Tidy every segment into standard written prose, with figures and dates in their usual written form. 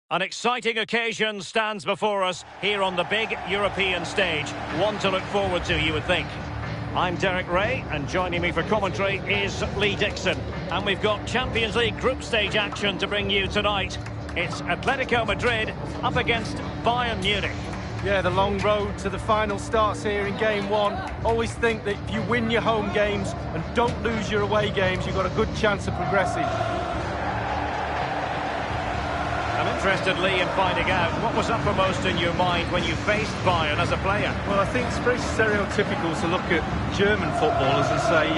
An exciting occasion stands before us here on the big European stage. One to look forward to, you would think. I'm Derek Ray, and joining me for commentary is Lee Dixon. And we've got Champions League group stage action to bring you tonight. It's Atletico Madrid up against Bayern Munich. Yeah, the long road to the final starts here in game one. Always think that if you win your home games and don't lose your away games, you've got a good chance of progressing. I'm interested, Lee, in finding out what was uppermost in your mind when you faced Bayern as a player. Well, I think it's very stereotypical to look at German footballers and say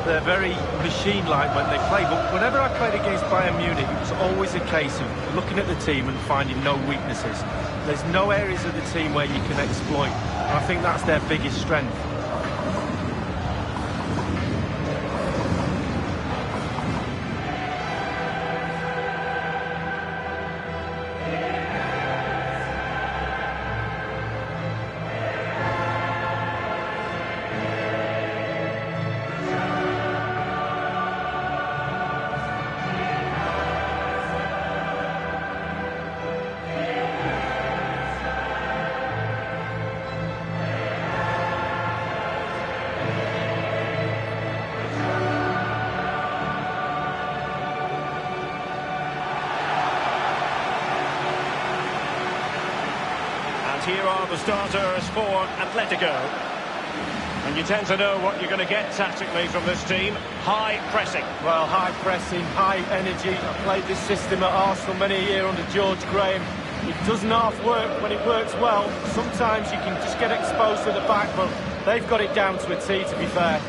they're very machine-like when they play. But whenever I played against Bayern Munich, it was always a case of looking at the team and finding no weaknesses. There's no areas of the team where you can exploit. And I think that's their biggest strength. Here are the starters for Atletico. And you tend to know what you're going to get tactically from this team. High pressing. Well, high pressing, high energy. I played this system at Arsenal many a year under George Graham. It doesn't half work when it works well. Sometimes you can just get exposed to the back, but they've got it down to a T, to be fair.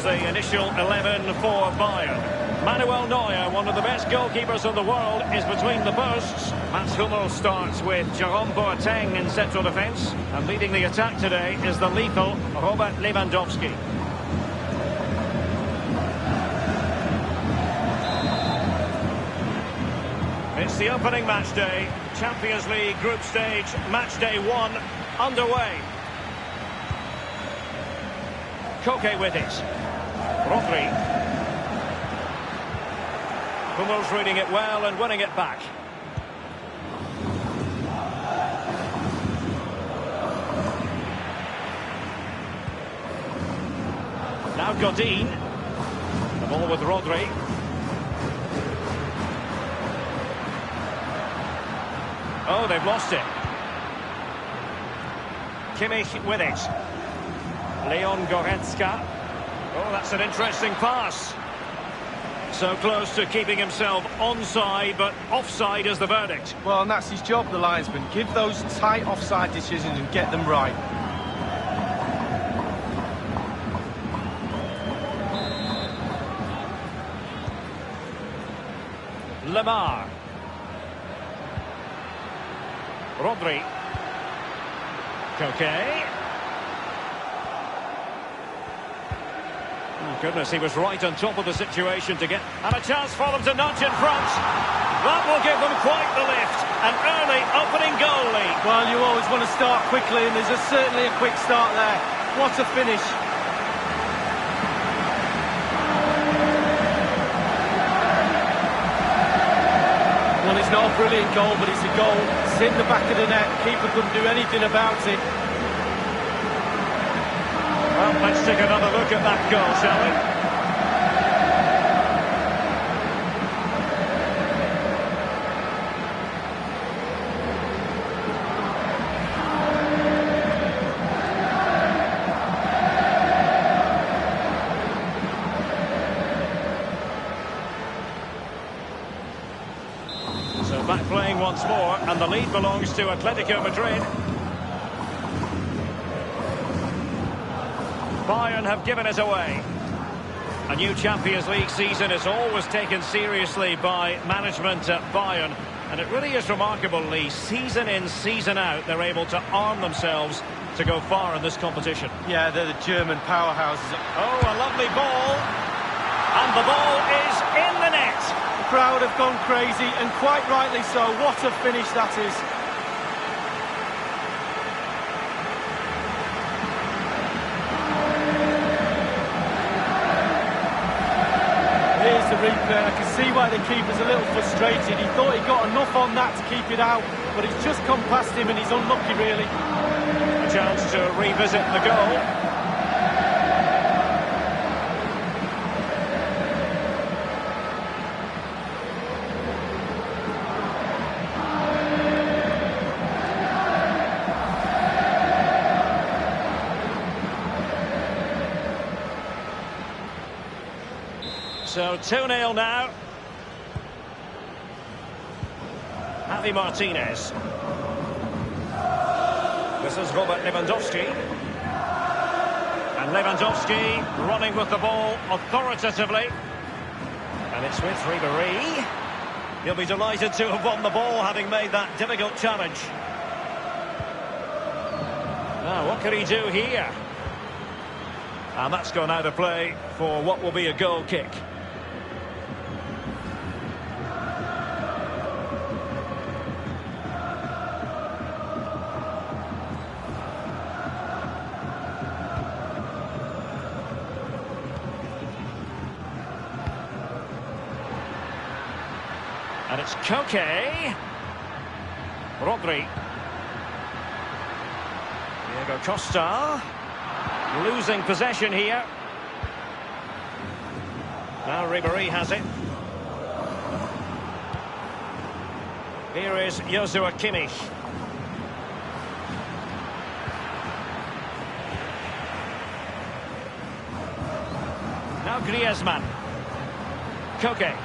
The initial 11 for Bayern. Manuel Neuer, one of the best goalkeepers in the world, is between the posts. Mats Hummels starts with Jerome Boateng in central defence. And leading the attack today is the lethal Robert Lewandowski. It's the opening match day. Champions League group stage, match day 1 underway. Koke with it. Rodri. Hummels reading it well and winning it back. Now Godin. The ball with Rodri. Oh, they've lost it. Kimmich with it. Leon Goretzka. Oh, that's an interesting pass. So close to keeping himself onside, but offside is the verdict. Well, and that's his job, the linesman. Give those tight offside decisions and get them right. Lemar. Rodri. Koke. Oh, goodness, he was right on top of the situation to get... And a chance for them to nudge in front. That will give them quite the lift. An early opening goal lead. Well, you always want to start quickly, and there's certainly a quick start there. What a finish. Well, it's not a brilliant goal, but it's a goal. It's in the back of the net. Keeper couldn't do anything about it. Well, let's take another look at that goal, shall we? So back playing once more, and the lead belongs to Atletico Madrid. Bayern have given it away. A new Champions League season is always taken seriously by management at Bayern. And it really is remarkable, Lee. Season in, season out, they're able to arm themselves to go far in this competition. Yeah, they're the German powerhouses. Oh, a lovely ball. And the ball is in the net. The crowd have gone crazy, and quite rightly so. What a finish that is. Here's the replay. I can see why the keeper's a little frustrated. He thought he got enough on that to keep it out, but it's just come past him and he's unlucky, really. A chance to revisit the goal. So 2-0 now. Javi Martinez. This is Robert Lewandowski. And Lewandowski running with the ball authoritatively. And it's with Ribéry. He'll be delighted to have won the ball, having made that difficult challenge. Now, what can he do here? And that's gone out of play for what will be a goal kick. And it's Koke. Rodri. Diego Costa. Losing possession here. Now Ribéry has it. Here is Joshua Kimmich. Now Griezmann. Koke.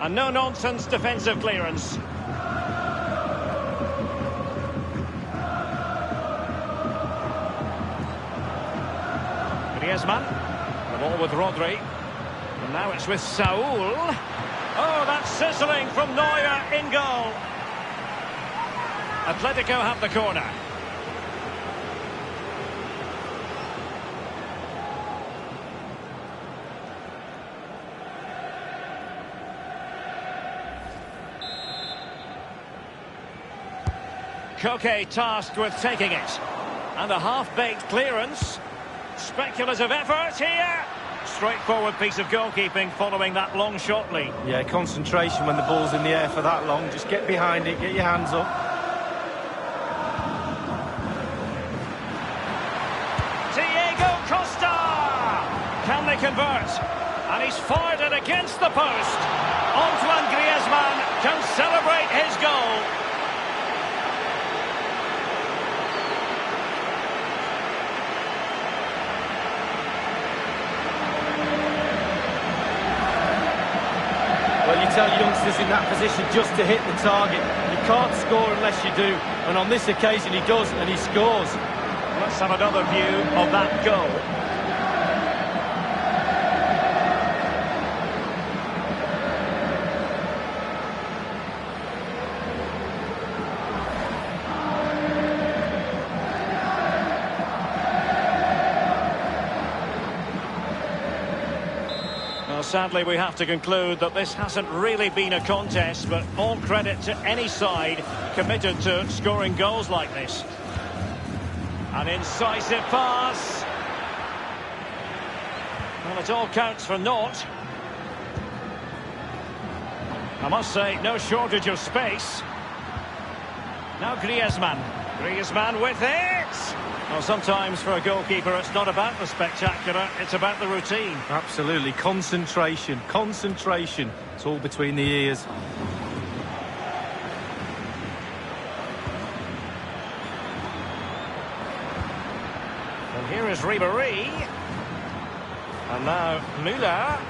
A no-nonsense defensive clearance. Griezmann. The ball with Rodri. And now it's with Saul. Oh, that's sizzling from Neuer in goal. Atletico have the corner. Koke tasked with taking it. And a half-baked clearance. Speculative effort here. Straightforward piece of goalkeeping following that long shot lead. Yeah, concentration when the ball's in the air for that long. Just get behind it, get your hands up. Diego Costa! Can they convert? And he's fired it against the post. Antoine Griezmann can celebrate his goal. Well, you tell youngsters in that position just to hit the target. You can't score unless you do. And on this occasion he does, and he scores. Let's have another view of that goal. Sadly, we have to conclude that this hasn't really been a contest, but all credit to any side committed to scoring goals like this. An incisive pass. Well, it all counts for naught. I must say, no shortage of space. Now Griezmann. Griezmann with it. Well, sometimes for a goalkeeper, it's not about the spectacular, it's about the routine. Absolutely. Concentration. Concentration. It's all between the ears. And here is Ribéry. And now Müller.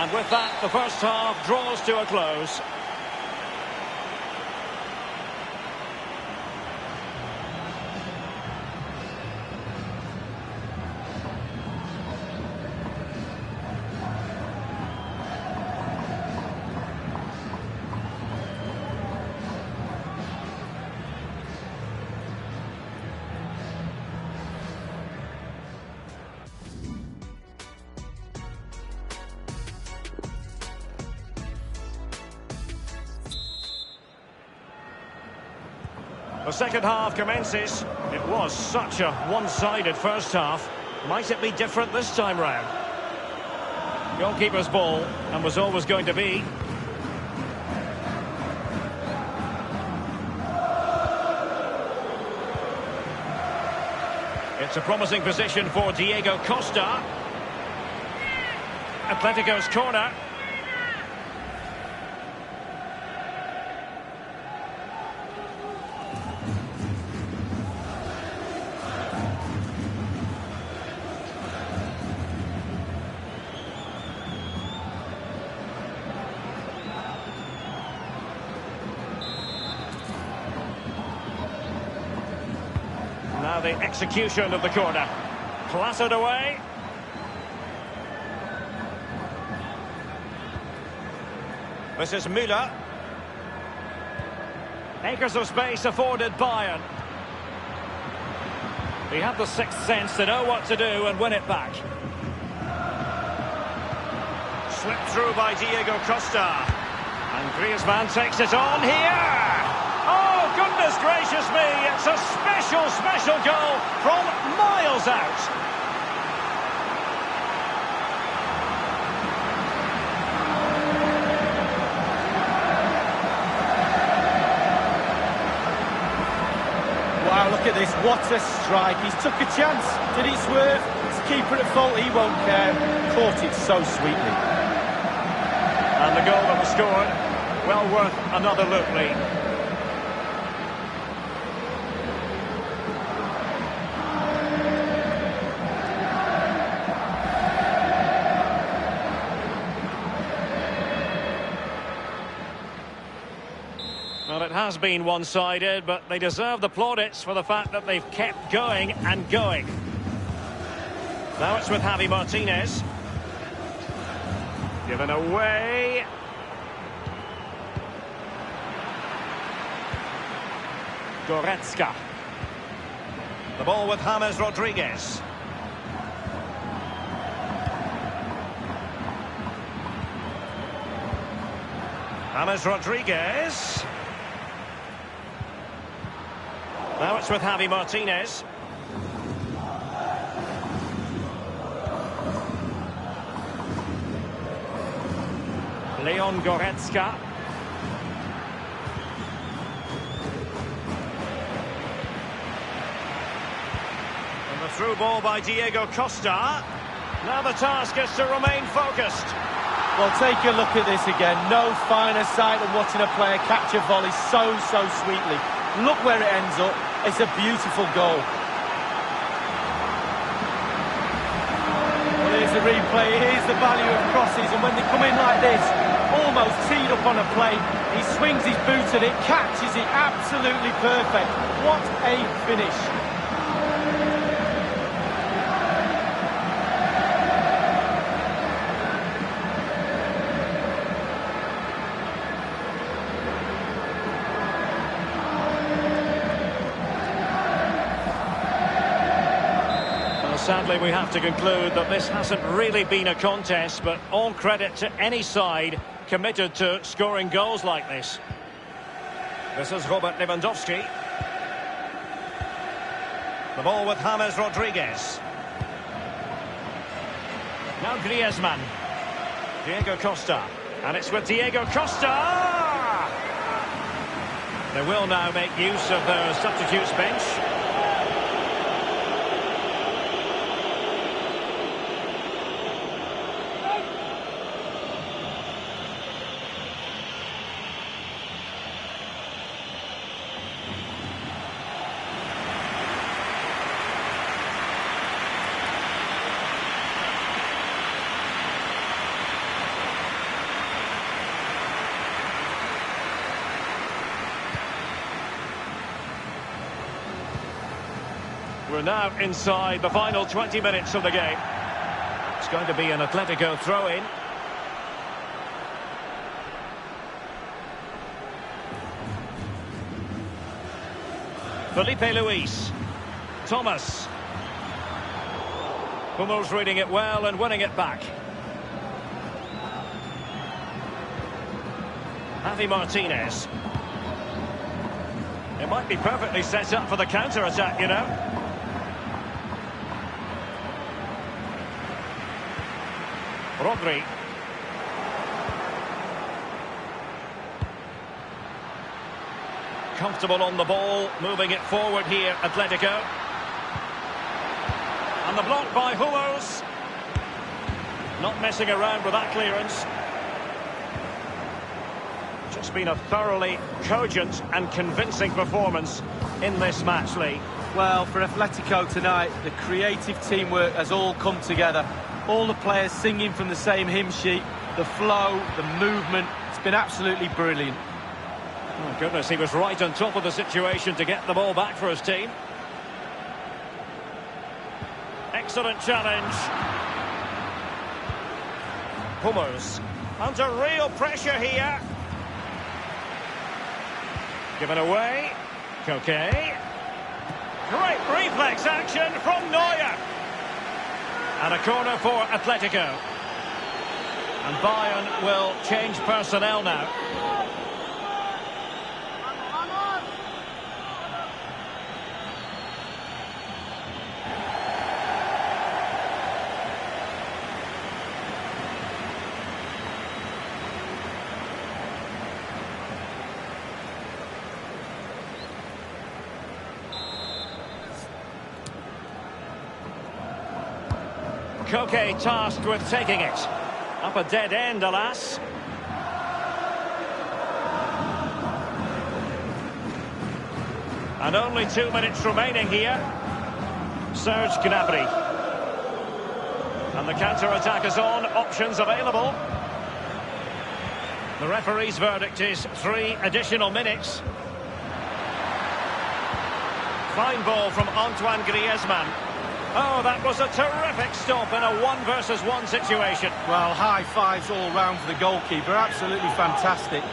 And with that, the first half draws to a close. The second half commences. It was such a one-sided first half. Might it be different this time round? Goalkeeper's ball, and was always going to be. It's a promising position for Diego Costa. Atletico's corner. Now the execution of the corner. Clattered away. This is Müller. Acres of space afforded Bayern. He had the sixth sense to know what to do and win it back. Slipped through by Diego Costa. And Griezmann takes it on here. Oh, goodness gracious me, it's a special, special goal from miles out. Wow, look at this, what a strike. He's took a chance. Did he swerve? His keeper at fault, he won't care. Caught it so sweetly. And the goal that was scored, well worth another look, Lee. Well, it has been one-sided, but they deserve the plaudits for the fact that they've kept going and going. Now it's with Javi Martinez. Given away. Goretzka. The ball with James Rodriguez. James Rodriguez. Now it's with Javi Martinez. Leon Goretzka. And the through ball by Diego Costa. Now the task is to remain focused. Well, take a look at this again. No finer sight than watching a player catch a volley so sweetly. Look where it ends up. It's a beautiful goal. Well, here's the replay. Here's the value of crosses. And when they come in like this, almost teed up on a plate, he swings his boot at it, catches it, absolutely perfect. What a finish. Sadly, we have to conclude that this hasn't really been a contest, but all credit to any side committed to scoring goals like this. This is Robert Lewandowski. The ball with James Rodriguez. Now Griezmann. Diego Costa. And it's with Diego Costa! They will now make use of their substitutes bench. We're now inside the final 20 minutes of the game. It's going to be an Atletico throw-in. Felipe Luis. Thomas. Hummels reading it well and winning it back. Javi Martinez. It might be perfectly set up for the counter-attack, you know. Rodri. Comfortable on the ball, moving it forward here, Atletico. And the block by Hummels. Not messing around with that clearance. Just been a thoroughly cogent and convincing performance in this match, Lee. Well, for Atletico tonight, the creative teamwork has all come together. All the players singing from the same hymn sheet, the flow, the movement, it's been absolutely brilliant. Oh, goodness, he was right on top of the situation to get the ball back for his team. Excellent challenge. Hummels under real pressure here. Given away. Koke. Great reflex action from Neuer. And a corner for Atletico. And Bayern will change personnel now. Koke tasked with taking it. Up a dead end, alas. And only 2 minutes remaining here. Serge Gnabry. And the counter-attack is on. Options available. The referee's verdict is 3 additional minutes. Fine ball from Antoine Griezmann. Oh, that was a terrific stop in a 1-versus-1 situation. Well, high fives all round for the goalkeeper. Absolutely fantastic.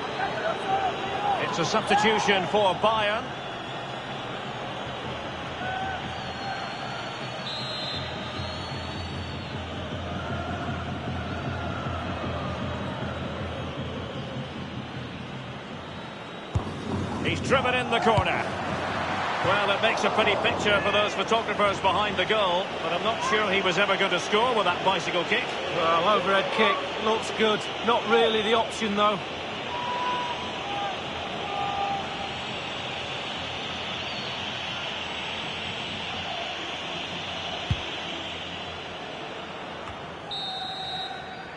It's a substitution for Bayern. He's driven in the corner. Well, it makes a pretty picture for those photographers behind the goal, but I'm not sure he was ever going to score with that bicycle kick. Well, overhead kick, looks good. Not really the option, though.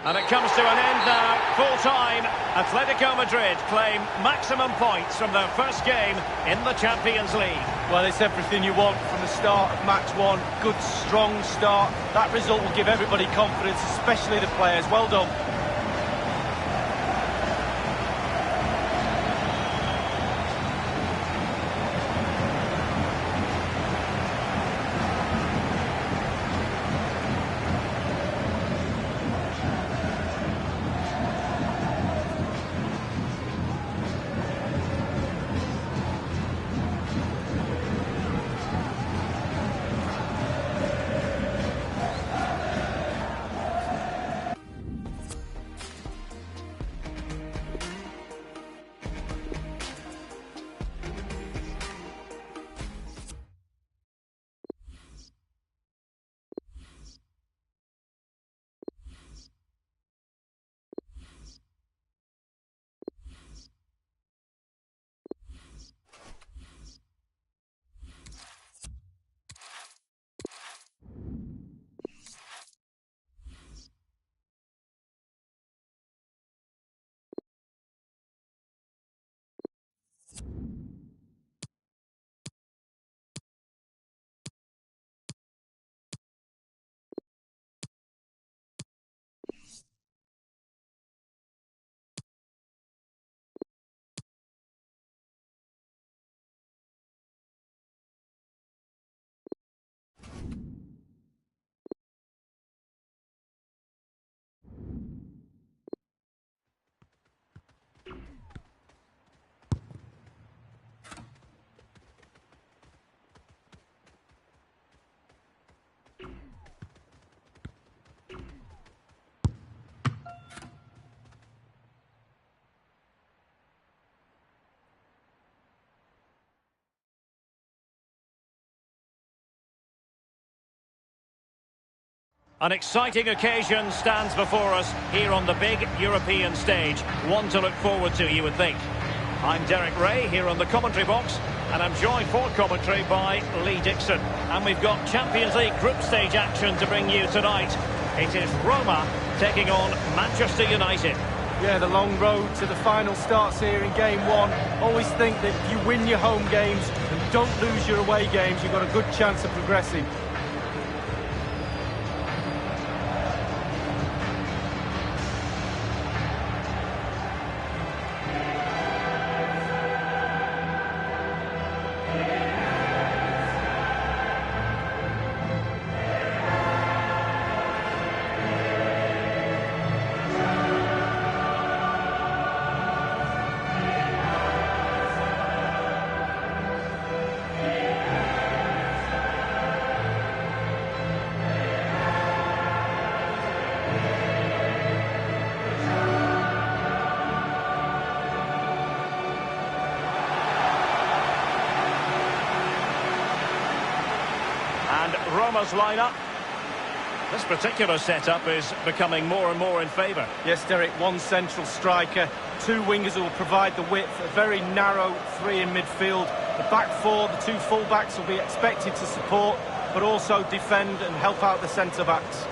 And it comes to an end now, full-time. Atletico Madrid claim maximum points from their first game in the Champions League. Well, it's everything you want from the start of match one. Good, strong start. That result will give everybody confidence, especially the players. Well done. An exciting occasion stands before us here on the big European stage. One to look forward to, you would think. I'm Derek Ray here on the commentary box, and I'm joined for commentary by Lee Dixon. And we've got Champions League group stage action to bring you tonight. It is Roma taking on Manchester United. Yeah, the long road to the final starts here in game one. Always think that if you win your home games and don't lose your away games, you've got a good chance of progressing. Roma's lineup. This particular setup is becoming more and more in favour. Yes, Derek, one central striker, two wingers who will provide the width, a very narrow three in midfield. The back four, the two full-backs will be expected to support, but also defend and help out the centre-backs.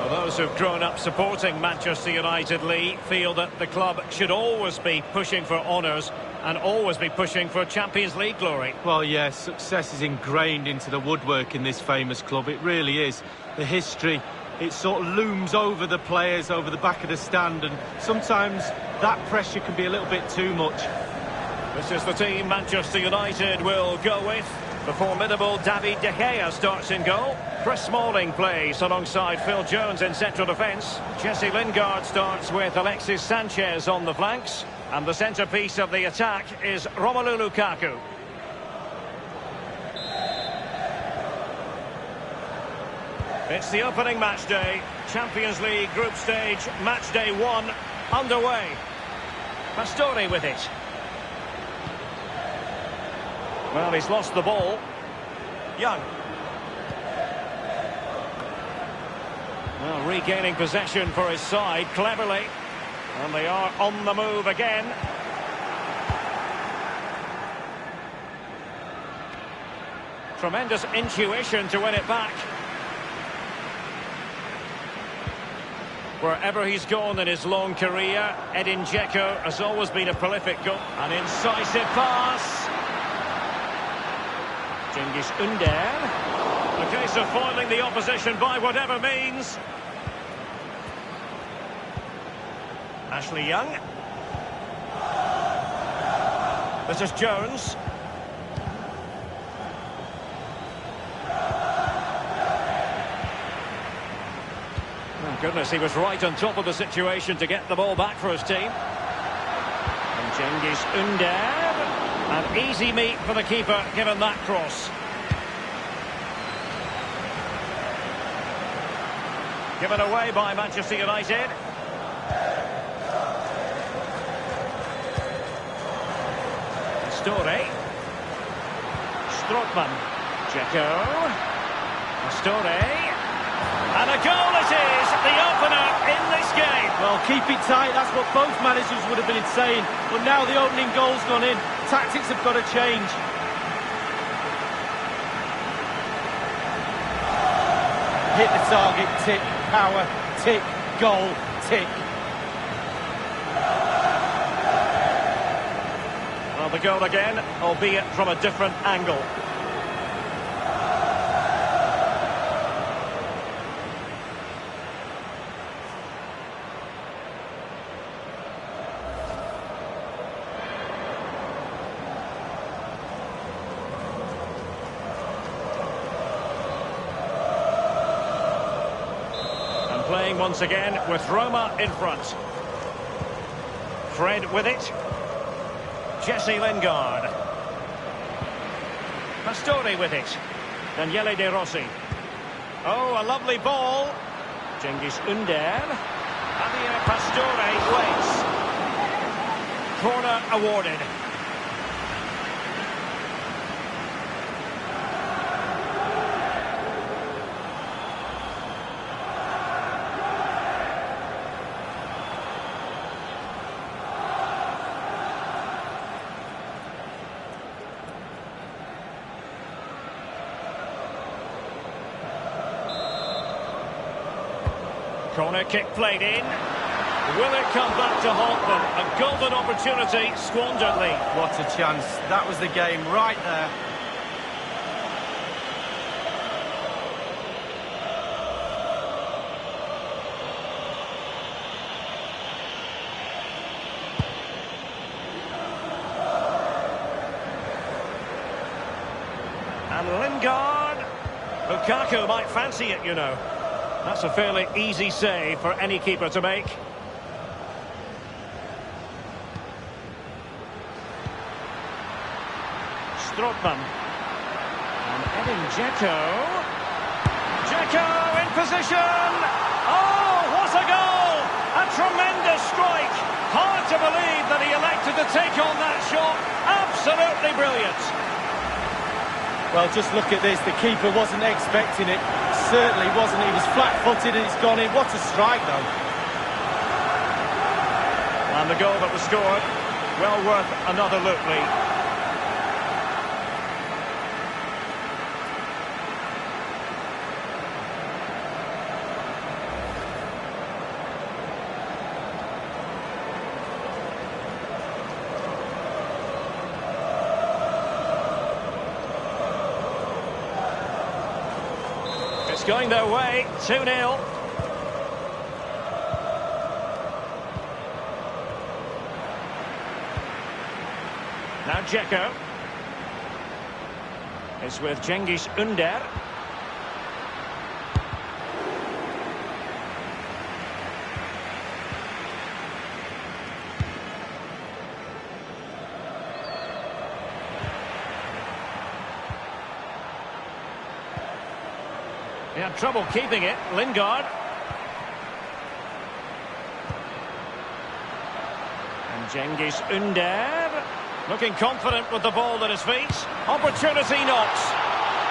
Well, those who've grown up supporting Manchester United, Lee, feel that the club should always be pushing for honours and always be pushing for Champions League glory. Well, yes, success is ingrained into the woodwork in this famous club. It really is. The history, it sort of looms over the players, over the back of the stand, and sometimes that pressure can be a little bit too much. This is the team Manchester United will go with. The formidable David De Gea starts in goal. Chris Smalling plays alongside Phil Jones in central defence. Jesse Lingard starts with Alexis Sanchez on the flanks. And the centrepiece of the attack is Romelu Lukaku. It's the opening match day. Champions League group stage, match day 1 underway. Pastore with it. Well, he's lost the ball. Young. Well, regaining possession for his side cleverly. And they are on the move again. Tremendous intuition to win it back. Wherever he's gone in his long career, Edin Dzeko has always been a prolific goal. An incisive pass. Cengiz Ünder. A case of foiling the opposition by whatever means. Ashley Young. This is Jones. Oh goodness, he was right on top of the situation to get the ball back for his team. And Cengiz Ünder. An easy meet for the keeper given that cross. Given away by Manchester United. Pastore. Strootman. Dzeko. Pastore. And a goal it is, the opener in this game. Well, keep it tight, that's what both managers would have been saying. But now the opening goal's gone in. Tactics have got to change. Hit the target, tick, power, tick, goal, tick. Well, the goal again, albeit from a different angle. And playing once again with Roma in front. Fred with it. Jesse Lingard. Pastore with it. Daniele De Rossi. Oh, a lovely ball. Cengiz Ünder. Javier Pastore waits. Corner awarded. Corner kick played in. Will it come back to haunt them? A golden opportunity squandered, Lee. What a chance. That was the game right there. And Lingard. Lukaku might fancy it, you know. That's a fairly easy save for any keeper to make. Strootman. And Edin Dzeko. Dzeko in position! Oh, what a goal! A tremendous strike! Hard to believe that he elected to take on that shot. Absolutely brilliant. Well, just look at this. The keeper wasn't expecting it. Certainly wasn't. He was flat-footed and it's gone in. What a strike, though. And the goal that was scored, well worth another look, Lee. It's going their way, 2-0. Now Dzeko. It's with Cengiz Ünder. He had trouble keeping it, Lingard. And Cengiz Ünder, looking confident with the ball at his feet. Opportunity knocks.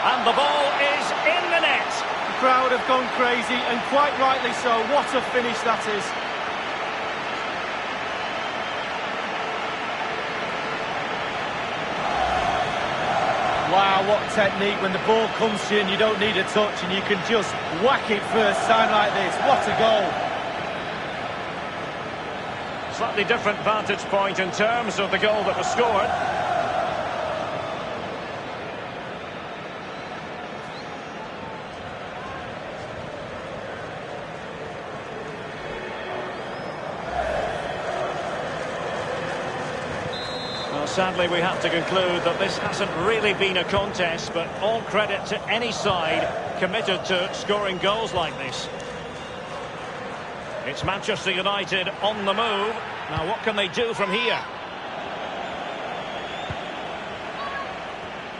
And the ball is in the net. The crowd have gone crazy, and quite rightly so. What a finish that is. Wow, what technique when the ball comes to you and you don't need a touch and you can just whack it first time like this. What a goal. Slightly different vantage point in terms of the goal that was scored. Sadly, we have to conclude that this hasn't really been a contest, but all credit to any side committed to scoring goals like this. It's Manchester United on the move. Now, what can they do from here?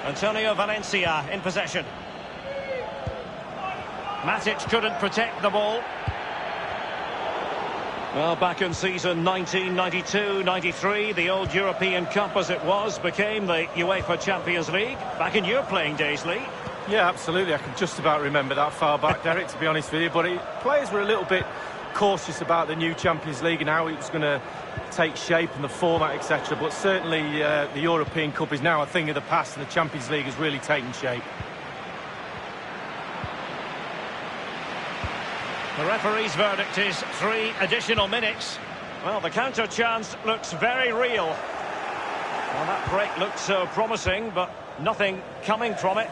Antonio Valencia in possession. Matic couldn't protect the ball. Well, back in season 1992-93, the old European Cup as it was became the UEFA Champions League. Back in your playing days, Lee. Yeah, absolutely. I can just about remember that far back, Derek, to be honest with you. But players were a little bit cautious about the new Champions League and how it was going to take shape and the format, etc. But certainly the European Cup is now a thing of the past and the Champions League has really taken shape. The referee's verdict is 3 additional minutes. Well, the counter chance looks very real. Well, that break looked so promising, but nothing coming from it.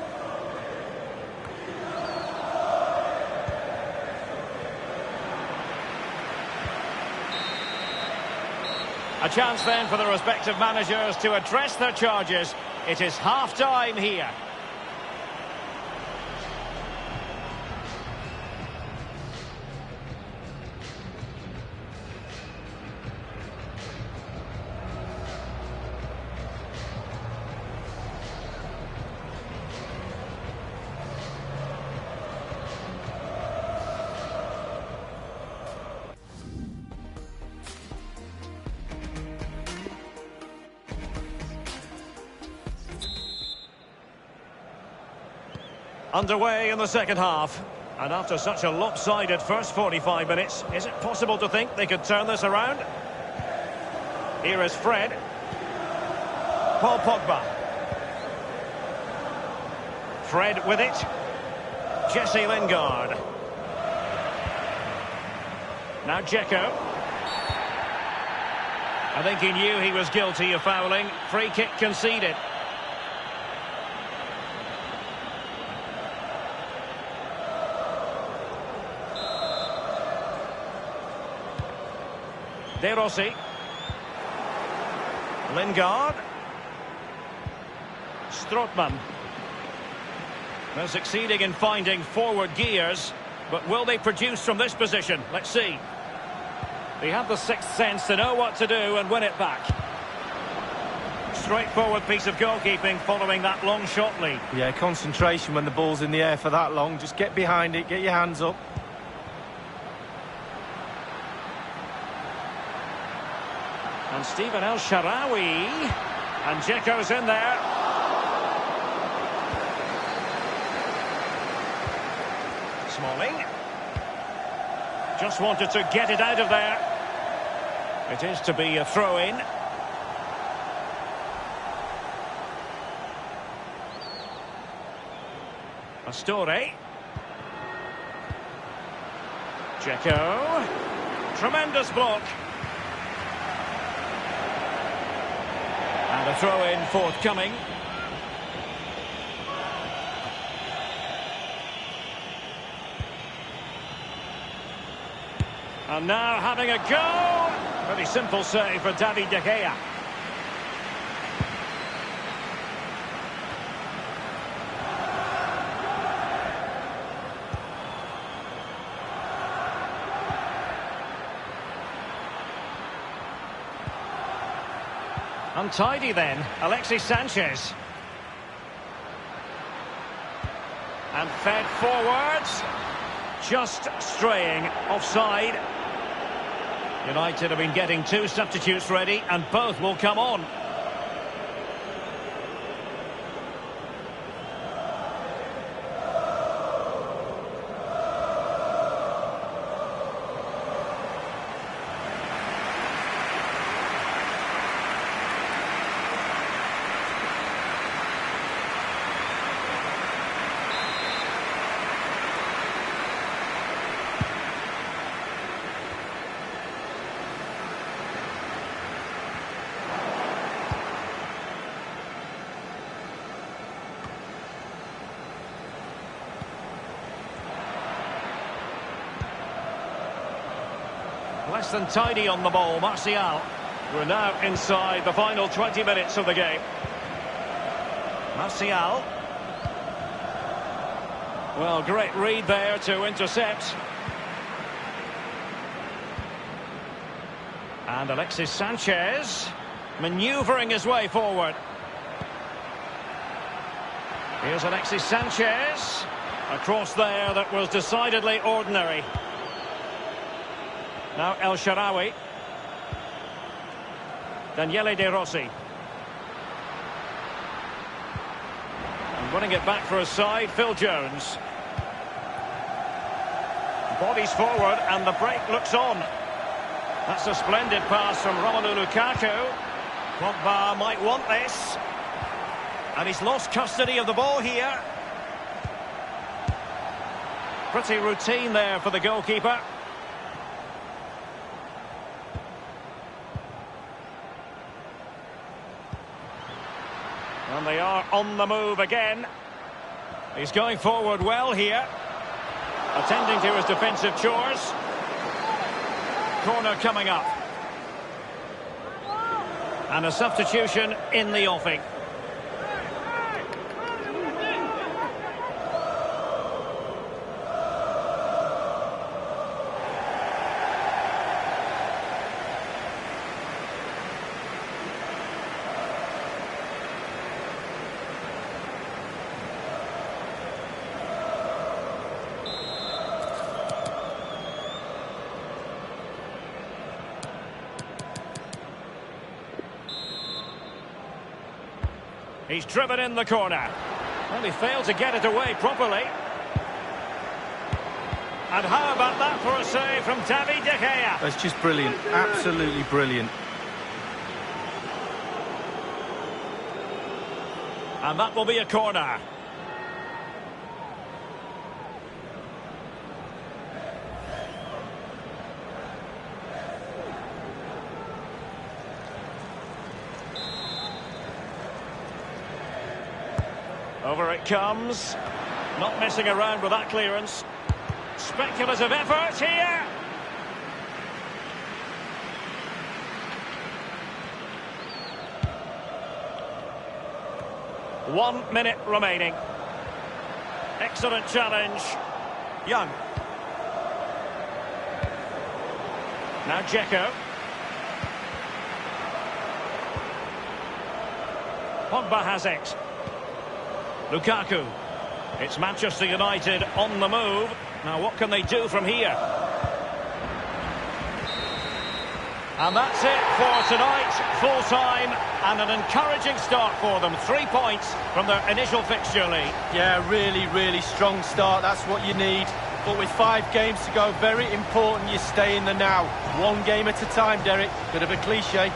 A chance then for the respective managers to address their charges. It is half-time here. Underway in the second half. And after such a lopsided first 45 minutes, is it possible to think they could turn this around? Here is Fred. Paul Pogba. Fred with it. Jesse Lingard. Now Dzeko. I think he knew he was guilty of fouling. Free kick conceded. De Rossi. Lingard. Strootman. They're succeeding in finding forward gears, but will they produce from this position? Let's see. They have the sixth sense to know what to do and win it back. Straightforward piece of goalkeeping following that long shot lead. Yeah, concentration when the ball's in the air for that long. Just get behind it, get your hands up. And Stephen El Shaarawy. And Dzeko's in there. Smalling. Just wanted to get it out of there. It is to be a throw-in. Pastore. Dzeko. Tremendous block. And a throw-in forthcoming. And now having a go. Pretty simple save for David De Gea. Untidy then, Alexis Sanchez. And fed forwards. Just straying offside. United have been getting two substitutes ready, and both will come on. Less than tidy on the ball, Martial. We're now inside the final 20 minutes of the game. Martial. Well, great read there to intercept. And Alexis Sanchez manoeuvring his way forward. Here's Alexis Sanchez. A cross there that was decidedly ordinary. Now El Shaarawy. Daniele De Rossi. And running it back for his side, Phil Jones. Bodies forward and the break looks on. That's a splendid pass from Romelu Lukaku. Pogba might want this. And he's lost custody of the ball here. Pretty routine there for the goalkeeper. And they are on the move again. He's going forward well here. Attending to his defensive chores. Corner coming up. And a substitution in the offing. He's driven in the corner. Well, he failed to get it away properly. And how about that for a save from David De Gea? That's just brilliant. Absolutely brilliant. And that will be a corner. Over it comes. Not messing around with that clearance. Speculative effort here. One minute remaining. Excellent challenge. Young. Now Dzeko. Pogba has it. Lukaku. It's Manchester United on the move. Now what can they do from here? And that's it for tonight. Full time and an encouraging start for them. 3 points from their initial fixture lead. Yeah, really strong start. That's what you need. But with 5 games to go, very important you stay in the now. One game at a time, Derek. Bit of a cliche.